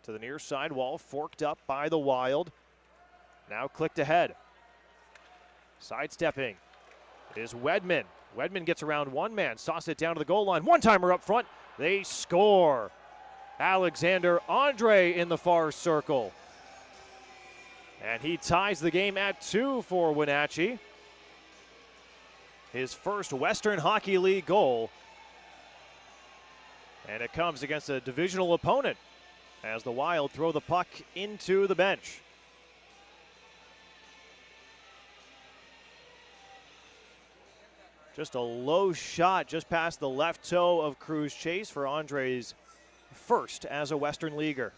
to the near side wall, forked up by the Wild. Now clicked ahead. Sidestepping is Wedman. Wedman gets around one man, sauce it down to the goal line. One-timer up front. They score. Alexander Andre in the far circle. And he ties the game at 2 for Wenatchee. His first Western Hockey League goal. And it comes against a divisional opponent as the Wild throw the puck into the bench. Just a low shot just past the left toe of Cruz Chase for Andre's first as a Western Leaguer.